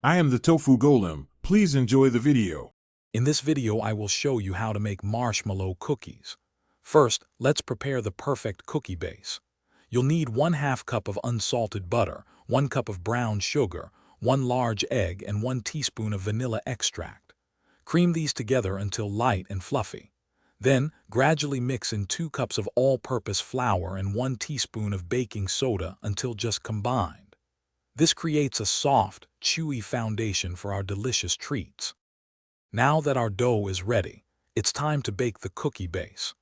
I am the Tofu Golem. Please enjoy the video. In this video, I will show you how to make marshmallow cookies. First, let's prepare the perfect cookie base. You'll need 1/2 cup of unsalted butter, 1 cup of brown sugar, 1 large egg, and 1 teaspoon of vanilla extract. Cream these together until light and fluffy. Then, gradually mix in 2 cups of all-purpose flour and 1 teaspoon of baking soda until just combined. This creates a soft, chewy foundation for our delicious treats. Now that our dough is ready, it's time to bake the cookie base.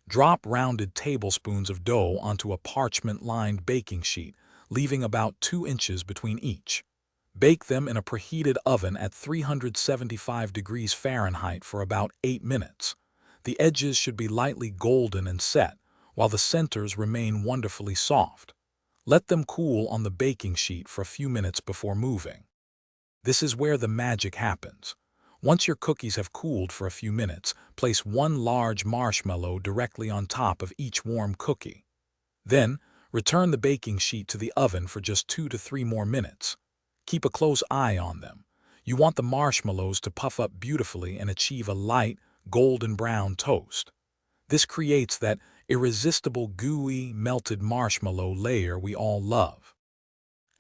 Drop rounded tablespoons of dough onto a parchment-lined baking sheet, leaving about 2 inches between each. Bake them in a preheated oven at 375 degrees Fahrenheit for about 8 minutes. The edges should be lightly golden and set, while the centers remain wonderfully soft. Let them cool on the baking sheet for a few minutes before moving. This is where the magic happens. Once your cookies have cooled for a few minutes, place 1 large marshmallow directly on top of each warm cookie. Then, return the baking sheet to the oven for just 2 to 3 more minutes. Keep a close eye on them. You want the marshmallows to puff up beautifully and achieve a light, golden brown toast. This creates that irresistible gooey, melted marshmallow layer we all love.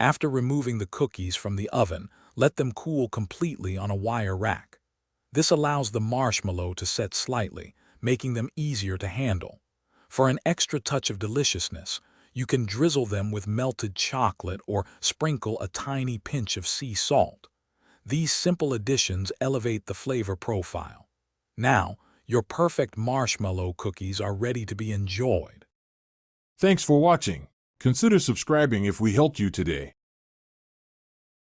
After removing the cookies from the oven, let them cool completely on a wire rack. This allows the marshmallow to set slightly, making them easier to handle. For an extra touch of deliciousness, you can drizzle them with melted chocolate or sprinkle a tiny pinch of sea salt. These simple additions elevate the flavor profile. Now, your perfect marshmallow cookies are ready to be enjoyed. Thanks for watching. Consider subscribing if we helped you today.